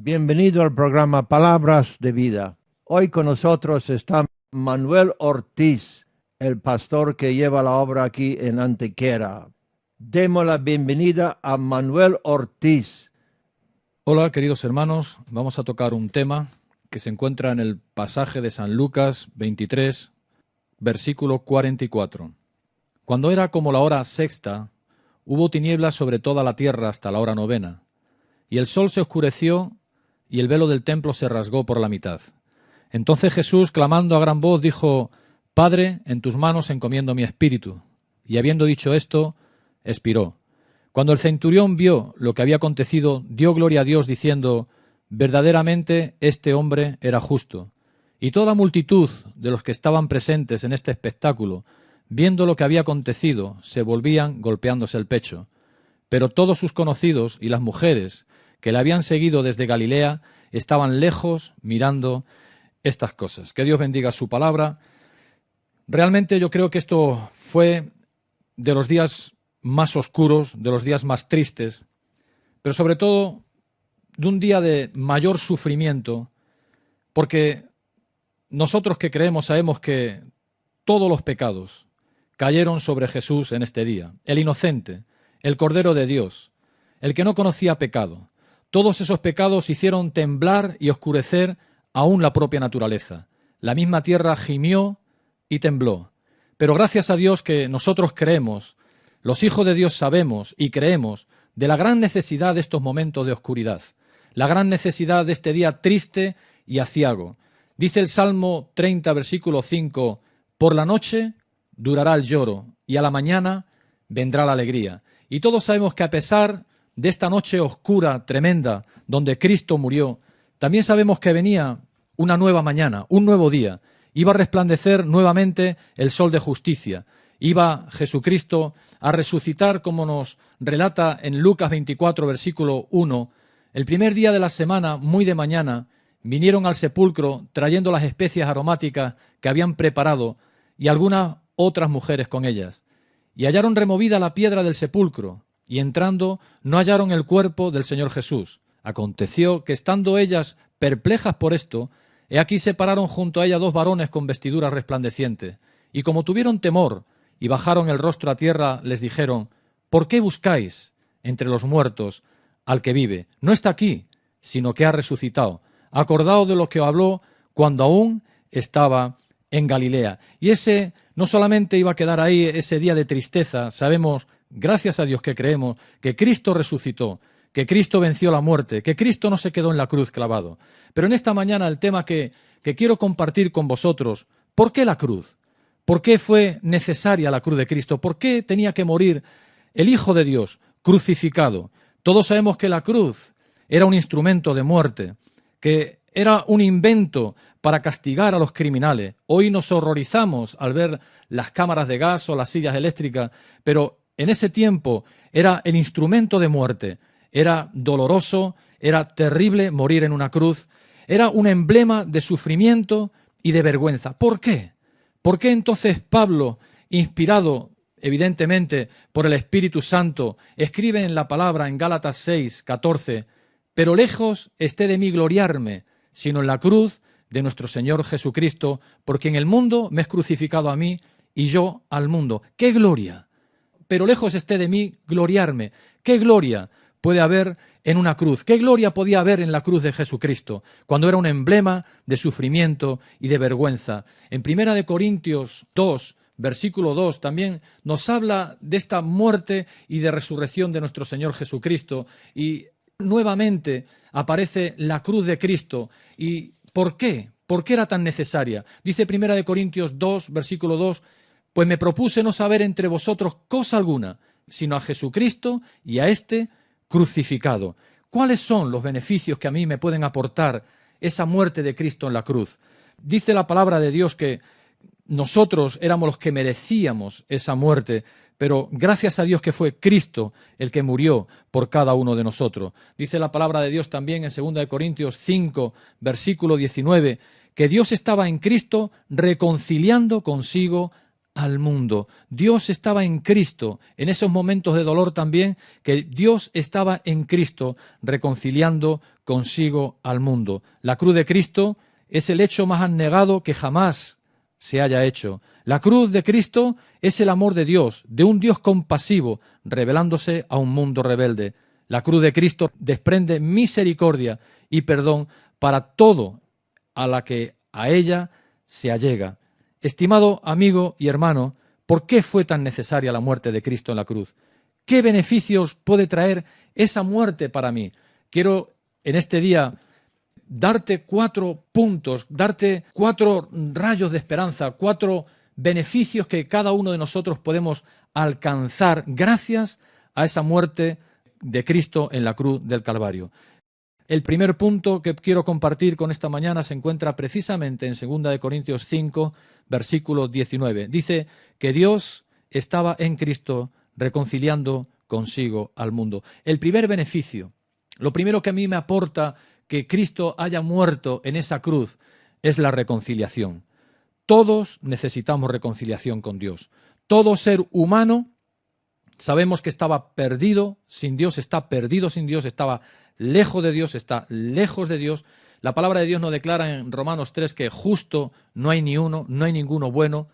Bienvenido al programa Palabras de Vida. Hoy con nosotros está Manuel Ortiz, el pastor que lleva la obra aquí en Antequera. Demos la bienvenida a Manuel Ortiz. Hola, queridos hermanos. Vamos a tocar un tema que se encuentra en el pasaje de San Lucas 23, versículo 44. Cuando era como la hora sexta, hubo tinieblas sobre toda la tierra hasta la hora novena, y el sol se oscureció y el velo del templo se rasgó por la mitad. Entonces Jesús, clamando a gran voz, dijo: Padre, en tus manos encomiendo mi espíritu. Y habiendo dicho esto, expiró. Cuando el centurión vio lo que había acontecido, dio gloria a Dios, diciendo: verdaderamente este hombre era justo. Y toda la multitud de los que estaban presentes en este espectáculo, viendo lo que había acontecido, se volvían golpeándose el pecho. Pero todos sus conocidos y las mujeres que le habían seguido desde Galilea estaban lejos mirando estas cosas. Que Dios bendiga su palabra. Realmente yo creo que esto fue de los días más oscuros, de los días más tristes, pero sobre todo de un día de mayor sufrimiento, porque nosotros que creemos sabemos que todos los pecados cayeron sobre Jesús en este día. El inocente, el Cordero de Dios, el que no conocía pecado. Todos esos pecados hicieron temblar y oscurecer aún la propia naturaleza. La misma tierra gimió y tembló. Pero gracias a Dios que nosotros creemos, los hijos de Dios sabemos y creemos de la gran necesidad de estos momentos de oscuridad, la gran necesidad de este día triste y aciago. Dice el Salmo 30, versículo 5, por la noche durará el lloro y a la mañana vendrá la alegría. Y todos sabemos que a pesar de esta noche oscura, tremenda, donde Cristo murió, también sabemos que venía una nueva mañana, un nuevo día. Iba a resplandecer nuevamente el sol de justicia. Iba Jesucristo a resucitar, como nos relata en Lucas 24, versículo 1. El primer día de la semana, muy de mañana, vinieron al sepulcro trayendo las especias aromáticas que habían preparado y algunas otras mujeres con ellas. Y hallaron removida la piedra del sepulcro, y entrando no hallaron el cuerpo del Señor Jesús. Aconteció que estando ellas perplejas por esto, he aquí se pararon junto a ella dos varones con vestiduras resplandecientes, y como tuvieron temor y bajaron el rostro a tierra, les dijeron: ¿por qué buscáis entre los muertos al que vive? No está aquí, sino que ha resucitado. Acordaos de lo que habló cuando aún estaba en Galilea. Y ese no solamente iba a quedar ahí ese día de tristeza, sabemos, gracias a Dios que creemos, que Cristo resucitó, que Cristo venció la muerte, que Cristo no se quedó en la cruz clavado. Pero en esta mañana el tema que quiero compartir con vosotros: ¿por qué la cruz? ¿Por qué fue necesaria la cruz de Cristo? ¿Por qué tenía que morir el Hijo de Dios crucificado? Todos sabemos que la cruz era un instrumento de muerte, que era un invento para castigar a los criminales. Hoy nos horrorizamos al ver las cámaras de gas o las sillas eléctricas, pero en ese tiempo era el instrumento de muerte. Era doloroso, era terrible morir en una cruz, era un emblema de sufrimiento y de vergüenza. ¿Por qué? ¿Por qué entonces Pablo, inspirado evidentemente por el Espíritu Santo, escribe en la palabra en Gálatas 6, 14, pero lejos esté de mí gloriarme, sino en la cruz de nuestro Señor Jesucristo, porque en el mundo me es crucificado a mí y yo al mundo? ¡Qué gloria! Pero lejos esté de mí gloriarme. ¿Qué gloria puede haber en una cruz? ¿Qué gloria podía haber en la cruz de Jesucristo cuando era un emblema de sufrimiento y de vergüenza? En 1 Corintios 2, versículo 2, también nos habla de esta muerte y de resurrección de nuestro Señor Jesucristo, y nuevamente aparece la cruz de Cristo. ¿Y por qué? ¿Por qué era tan necesaria? Dice 1 Corintios 2, versículo 2, pues me propuse no saber entre vosotros cosa alguna, sino a Jesucristo y a este crucificado. ¿Cuáles son los beneficios que a mí me pueden aportar esa muerte de Cristo en la cruz? Dice la palabra de Dios que nosotros éramos los que merecíamos esa muerte, pero gracias a Dios que fue Cristo el que murió por cada uno de nosotros. Dice la palabra de Dios también en 2 Corintios 5, versículo 19, que Dios estaba en Cristo reconciliando consigo al mundo. Dios estaba en Cristo, en esos momentos de dolor también, que Dios estaba en Cristo reconciliando consigo al mundo. La cruz de Cristo es el hecho más abnegado que jamás se haya hecho. La cruz de Cristo es el amor de Dios, de un Dios compasivo, revelándose a un mundo rebelde. La cruz de Cristo desprende misericordia y perdón para todo a la que a ella se allega. Estimado amigo y hermano, ¿por qué fue tan necesaria la muerte de Cristo en la cruz? ¿Qué beneficios puede traer esa muerte para mí? Quiero en este día darte 4 puntos, darte 4 rayos de esperanza, 4 beneficios que cada uno de nosotros podemos alcanzar gracias a esa muerte de Cristo en la cruz del Calvario. El primer punto que quiero compartir con esta mañana se encuentra precisamente en 2 Corintios 5, versículo 19. Dice que Dios estaba en Cristo reconciliando consigo al mundo. El primer beneficio, lo primero que a mí me aporta que Cristo haya muerto en esa cruz es la reconciliación. Todos necesitamos reconciliación con Dios. Todo ser humano sabemos que estaba perdido sin Dios, está perdido sin Dios, estaba lejos de Dios, está lejos de Dios. La palabra de Dios nos declara en Romanos 3 que justo no hay ni uno, no hay ninguno bueno.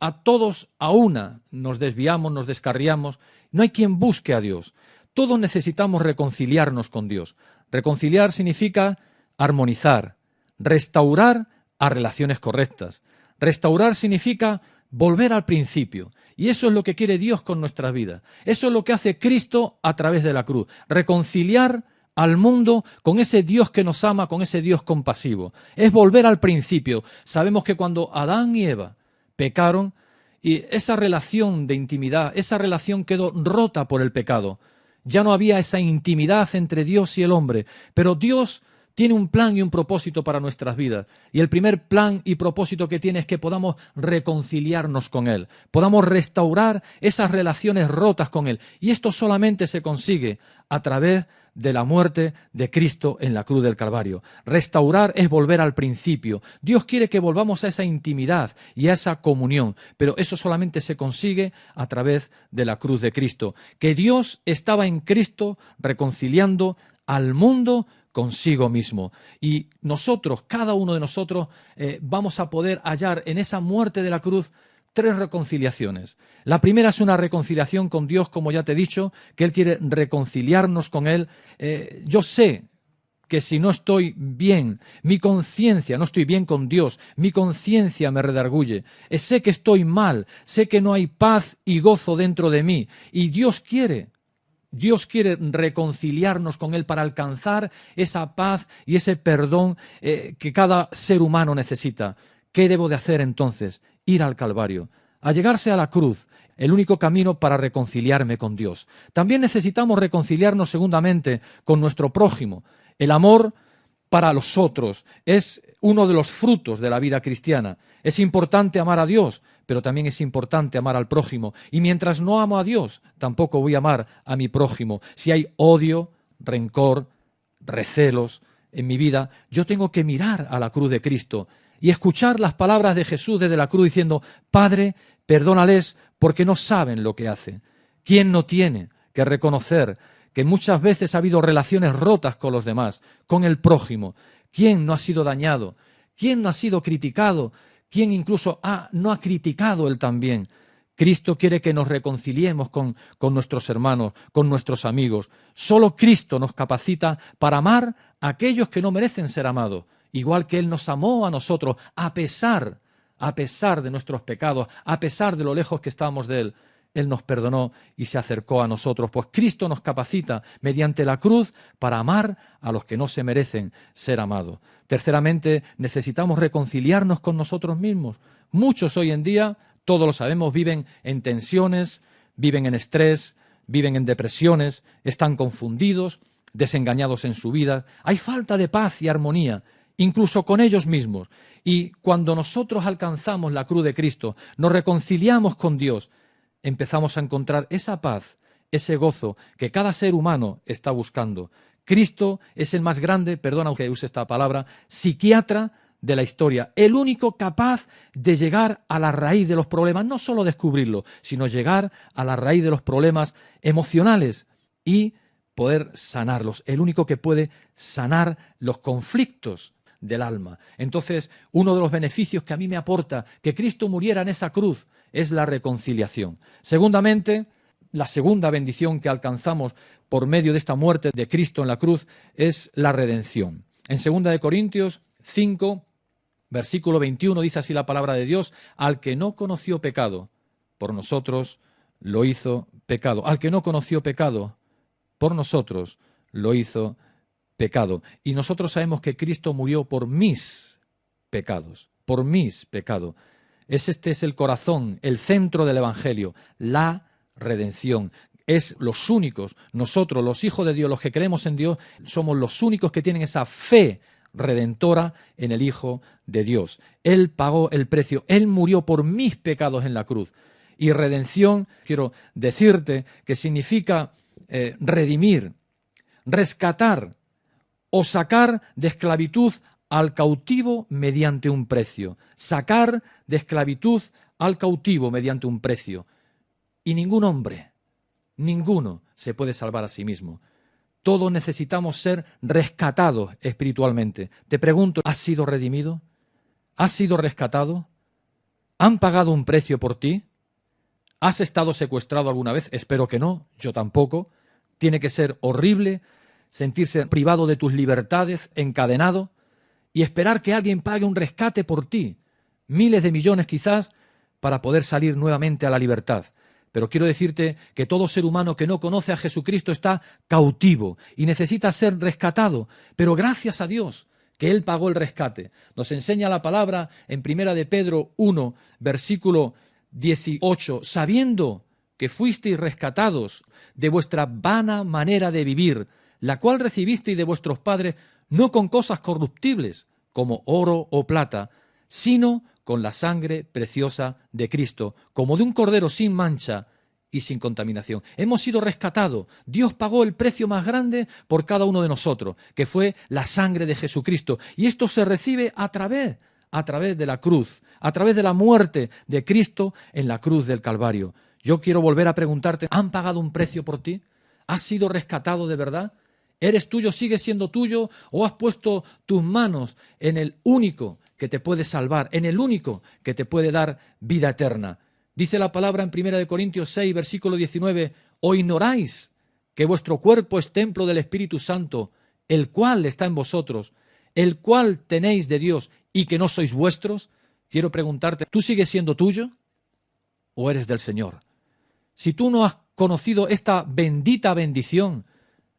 A todos a una nos desviamos, nos descarriamos. No hay quien busque a Dios. Todos necesitamos reconciliarnos con Dios. Reconciliar significa armonizar, restaurar a relaciones correctas. Restaurar significa volver al principio. Y eso es lo que quiere Dios con nuestras vidas. Eso es lo que hace Cristo a través de la cruz. Reconciliar al mundo con ese Dios que nos ama, con ese Dios compasivo. Es volver al principio. Sabemos que cuando Adán y Eva pecaron, y esa relación de intimidad, esa relación quedó rota por el pecado. Ya no había esa intimidad entre Dios y el hombre. Pero Dios tiene un plan y un propósito para nuestras vidas. Y el primer plan y propósito que tiene es que podamos reconciliarnos con Él. Podamos restaurar esas relaciones rotas con Él. Y esto solamente se consigue a través de la muerte de Cristo en la cruz del Calvario. Restaurar es volver al principio. Dios quiere que volvamos a esa intimidad y a esa comunión, pero eso solamente se consigue a través de la cruz de Cristo. Que Dios estaba en Cristo reconciliando al mundo consigo mismo. Y nosotros, cada uno de nosotros, vamos a poder hallar en esa muerte de la cruz 3 reconciliaciones. La primera es una reconciliación con Dios, como ya te he dicho, que Él quiere reconciliarnos con Él. Yo sé que si no estoy bien, mi conciencia, no estoy bien con Dios, mi conciencia me redarguye. Sé que estoy mal, sé que no hay paz y gozo dentro de mí. Y Dios quiere reconciliarnos con Él para alcanzar esa paz y ese perdón que cada ser humano necesita. ¿Qué debo de hacer entonces? Ir al Calvario, a llegarse a la cruz, el único camino para reconciliarme con Dios. También necesitamos reconciliarnos segundamente con nuestro prójimo. El amor para los otros es uno de los frutos de la vida cristiana. Es importante amar a Dios, pero también es importante amar al prójimo. Y mientras no amo a Dios, tampoco voy a amar a mi prójimo. Si hay odio, rencor, recelos en mi vida, yo tengo que mirar a la cruz de Cristo y escuchar las palabras de Jesús desde la cruz diciendo: Padre, perdónales porque no saben lo que hacen. ¿Quién no tiene que reconocer que muchas veces ha habido relaciones rotas con los demás, con el prójimo? ¿Quién no ha sido dañado? ¿Quién no ha sido criticado? ¿Quién incluso no ha criticado él también? Cristo quiere que nos reconciliemos con nuestros hermanos, con nuestros amigos. Solo Cristo nos capacita para amar a aquellos que no merecen ser amados. Igual que Él nos amó a nosotros, a pesar de nuestros pecados, a pesar de lo lejos que estábamos de Él, Él nos perdonó y se acercó a nosotros. Pues Cristo nos capacita mediante la cruz para amar a los que no se merecen ser amados. Terceramente, necesitamos reconciliarnos con nosotros mismos. Muchos hoy en día, todos lo sabemos, viven en tensiones, viven en estrés, viven en depresiones, están confundidos, desengañados en su vida. Hay falta de paz y armonía, incluso con ellos mismos. Y cuando nosotros alcanzamos la cruz de Cristo, nos reconciliamos con Dios, empezamos a encontrar esa paz, ese gozo que cada ser humano está buscando. Cristo es el más grande, perdona que use esta palabra, psiquiatra de la historia, el único capaz de llegar a la raíz de los problemas, no solo descubrirlo, sino llegar a la raíz de los problemas emocionales y poder sanarlos, el único que puede sanar los conflictos del alma. Entonces, uno de los beneficios que a mí me aporta que Cristo muriera en esa cruz es la reconciliación. Segundamente, la segunda bendición que alcanzamos por medio de esta muerte de Cristo en la cruz es la redención. En 2 Corintios 5, versículo 21, dice así la palabra de Dios: al que no conoció pecado, por nosotros lo hizo pecado. Al que no conoció pecado, por nosotros lo hizo pecado. Y nosotros sabemos que Cristo murió por mis pecados, por mis pecados. Este es el corazón, el centro del Evangelio, la redención. Es los únicos, nosotros, los hijos de Dios, los que creemos en Dios, somos los únicos que tienen esa fe redentora en el Hijo de Dios. Él pagó el precio, Él murió por mis pecados en la cruz. Y redención, quiero decirte que significa redimir, rescatar o sacar de esclavitud al cautivo mediante un precio. Sacar de esclavitud al cautivo mediante un precio. Y ningún hombre, ninguno se puede salvar a sí mismo. Todos necesitamos ser rescatados espiritualmente. Te pregunto, ¿has sido redimido? ¿Has sido rescatado? ¿Han pagado un precio por ti? ¿Has estado secuestrado alguna vez? Espero que no, yo tampoco. Tiene que ser horrible sentirse privado de tus libertades, encadenado, y esperar que alguien pague un rescate por ti, miles de millones quizás, para poder salir nuevamente a la libertad. Pero quiero decirte que todo ser humano que no conoce a Jesucristo está cautivo y necesita ser rescatado, pero gracias a Dios que Él pagó el rescate. Nos enseña la palabra en 1 de Pedro 1, versículo 18, sabiendo que fuisteis rescatados de vuestra vana manera de vivir, la cual recibisteis de vuestros padres, no con cosas corruptibles, como oro o plata, sino con la sangre preciosa de Cristo, como de un cordero sin mancha y sin contaminación. Hemos sido rescatados. Dios pagó el precio más grande por cada uno de nosotros, que fue la sangre de Jesucristo. Y esto se recibe a través de la cruz, a través de la muerte de Cristo en la cruz del Calvario. Yo quiero volver a preguntarte, ¿han pagado un precio por ti? ¿Has sido rescatado de verdad? ¿Eres tuyo, sigues siendo tuyo, o has puesto tus manos en el único que te puede salvar, en el único que te puede dar vida eterna? Dice la palabra en 1 Corintios 6, versículo 19, ¿o ignoráis que vuestro cuerpo es templo del Espíritu Santo, el cual está en vosotros, el cual tenéis de Dios y que no sois vuestros? Quiero preguntarte, ¿tú sigues siendo tuyo o eres del Señor? Si tú no has conocido esta bendita bendición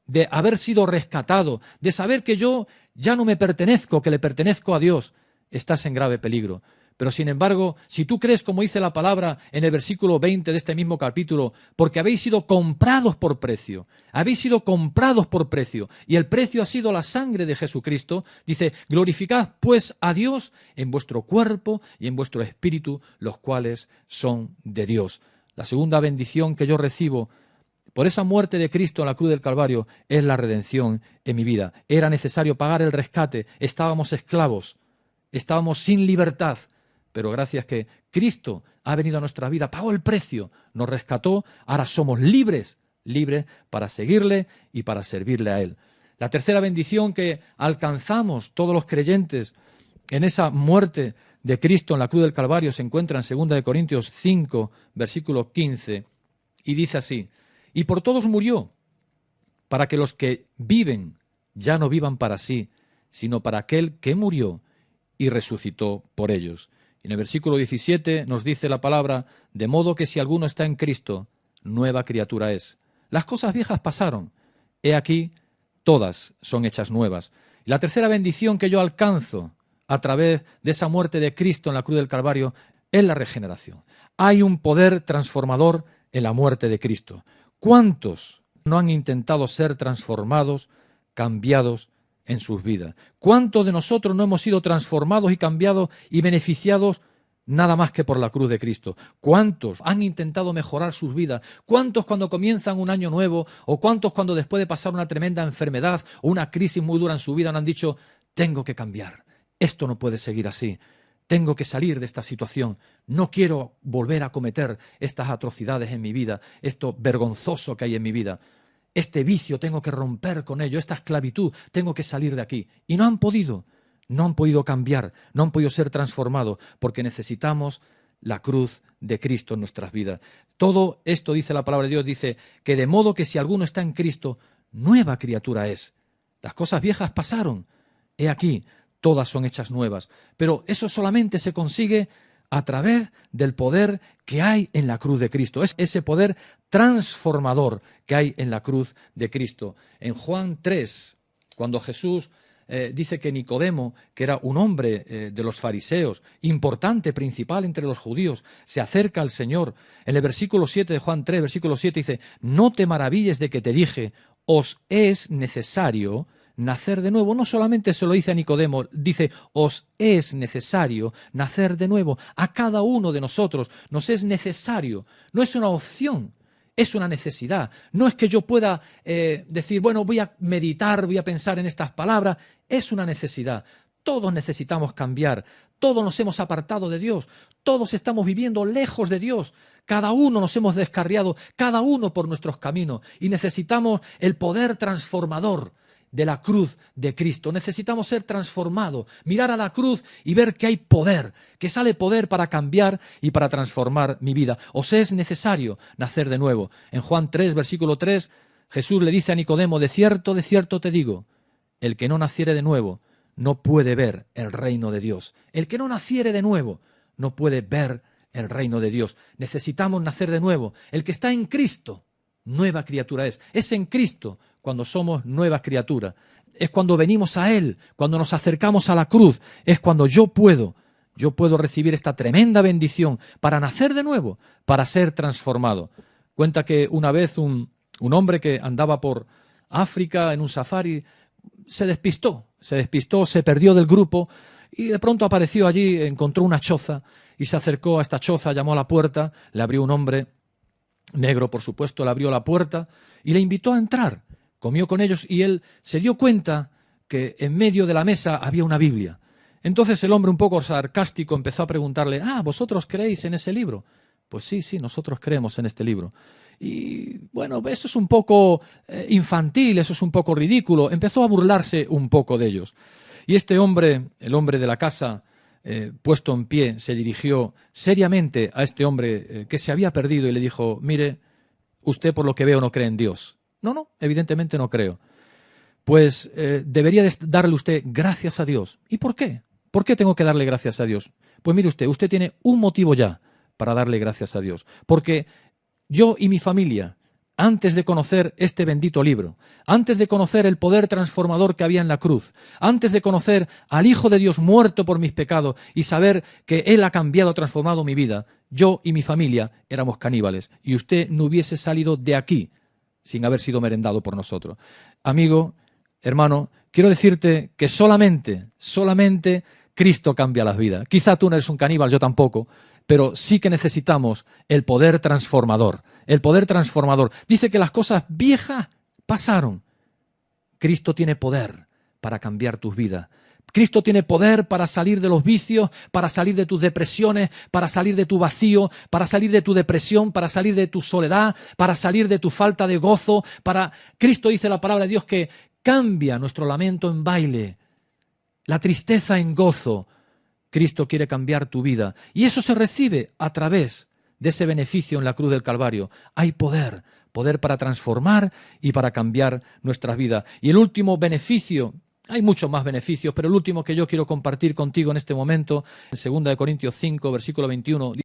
de haber sido rescatado, de saber que yo ya no me pertenezco, que le pertenezco a Dios, estás en grave peligro. Pero sin embargo, si tú crees, como dice la palabra en el versículo 20 de este mismo capítulo, porque habéis sido comprados por precio, y el precio ha sido la sangre de Jesucristo, dice, glorificad pues a Dios en vuestro cuerpo y en vuestro espíritu, los cuales son de Dios. La segunda bendición que yo recibo por esa muerte de Cristo en la cruz del Calvario es la redención en mi vida. Era necesario pagar el rescate, estábamos esclavos, estábamos sin libertad, pero gracias que Cristo ha venido a nuestra vida, pagó el precio, nos rescató, ahora somos libres para seguirle y para servirle a Él. La tercera bendición que alcanzamos todos los creyentes en esa muerte de Cristo en la cruz del Calvario se encuentra en 2 Corintios 5, versículo 15, y dice así, y por todos murió, para que los que viven ya no vivan para sí, sino para aquel que murió y resucitó por ellos. Y en el versículo 17 nos dice la palabra, de modo que si alguno está en Cristo, nueva criatura es. Las cosas viejas pasaron, he aquí, todas son hechas nuevas. Y la tercera bendición que yo alcanzo a través de esa muerte de Cristo en la cruz del Calvario es la regeneración. Hay un poder transformador en la muerte de Cristo. ¿Cuántos no han intentado ser transformados, cambiados en sus vidas? ¿Cuántos de nosotros no hemos sido transformados y cambiados y beneficiados nada más que por la cruz de Cristo? ¿Cuántos han intentado mejorar sus vidas? ¿Cuántos cuando comienzan un año nuevo o cuántos cuando después de pasar una tremenda enfermedad o una crisis muy dura en su vida no han dicho, tengo que cambiar, esto no puede seguir así. Tengo que salir de esta situación. No quiero volver a cometer estas atrocidades en mi vida, esto vergonzoso que hay en mi vida. Este vicio tengo que romper con ello, esta esclavitud, tengo que salir de aquí. Y no han podido cambiar, no han podido ser transformados, porque necesitamos la cruz de Cristo en nuestras vidas. Todo esto, dice la palabra de Dios, dice que de modo que si alguno está en Cristo, nueva criatura es. Las cosas viejas pasaron. He aquí, todas son hechas nuevas. Pero eso solamente se consigue a través del poder que hay en la cruz de Cristo. Es ese poder transformador que hay en la cruz de Cristo. En Juan 3, cuando Jesús dice que Nicodemo, que era un hombre de los fariseos, importante, principal entre los judíos, se acerca al Señor. En el versículo 7 de Juan 3, versículo 7 dice, no te maravilles de que te dije, os es necesario nacer de nuevo. No solamente se lo dice a Nicodemo, dice, os es necesario nacer de nuevo. A cada uno de nosotros nos es necesario, no es una opción, es una necesidad. No es que yo pueda decir, bueno, voy a meditar, voy a pensar en estas palabras, es una necesidad. Todos necesitamos cambiar, todos nos hemos apartado de Dios, todos estamos viviendo lejos de Dios. Cada uno nos hemos descarriado, cada uno por nuestros caminos, y necesitamos el poder transformador de la cruz de Cristo. Necesitamos ser transformados, mirar a la cruz y ver que hay poder, que sale poder para cambiar y para transformar mi vida. Os es necesario nacer de nuevo. En Juan 3, versículo 3, Jesús le dice a Nicodemo, de cierto te digo, el que no naciere de nuevo no puede ver el reino de Dios. El que no naciere de nuevo no puede ver el reino de Dios. Necesitamos nacer de nuevo. El que está en Cristo, nueva criatura es. Es en Cristo cuando somos nuevas criaturas. Es cuando venimos a Él, cuando nos acercamos a la cruz. Es cuando yo puedo recibir esta tremenda bendición para nacer de nuevo, para ser transformado. Cuenta que una vez un hombre que andaba por África en un safari se despistó, se perdió del grupo y de pronto apareció allí, encontró una choza y se acercó a esta choza, llamó a la puerta, le abrió un hombre negro, por supuesto, le abrió la puerta y le invitó a entrar. Comió con ellos y él se dio cuenta que en medio de la mesa había una Biblia. Entonces el hombre, un poco sarcástico, empezó a preguntarle, ¿vosotros creéis en ese libro? Pues sí, nosotros creemos en este libro. Y bueno, eso es un poco infantil, eso es un poco ridículo. Empezó a burlarse un poco de ellos. Y este hombre, el hombre de la casa, puesto en pie, se dirigió seriamente a este hombre que se había perdido y le dijo, mire, usted por lo que veo no cree en Dios. No, evidentemente no creo. Pues debería darle usted gracias a Dios. ¿Y por qué? ¿Por qué tengo que darle gracias a Dios? Pues mire usted tiene un motivo ya para darle gracias a Dios. Porque yo y mi familia, antes de conocer este bendito libro, antes de conocer el poder transformador que había en la cruz, antes de conocer al Hijo de Dios muerto por mis pecados y saber que Él ha cambiado, transformado mi vida, yo y mi familia éramos caníbales y usted no hubiese salido de aquí sin haber sido merendado por nosotros. Amigo, hermano, quiero decirte que solamente Cristo cambia las vidas. Quizá tú no eres un caníbal, yo tampoco, pero sí que necesitamos el poder transformador. El poder transformador. Dice que las cosas viejas pasaron. Cristo tiene poder para cambiar tus vidas. Cristo tiene poder para salir de los vicios, para salir de tus depresiones, para salir de tu vacío, para salir de tu depresión, para salir de tu soledad, para salir de tu falta de gozo. Cristo dice la palabra de Dios que cambia nuestro lamento en baile, la tristeza en gozo. Cristo quiere cambiar tu vida y eso se recibe a través de ese beneficio en la cruz del Calvario. Hay poder para transformar y para cambiar nuestras vidas. Y el último beneficio, hay muchos más beneficios, pero el último que yo quiero compartir contigo en este momento, en 2 Corintios 5, versículo 21,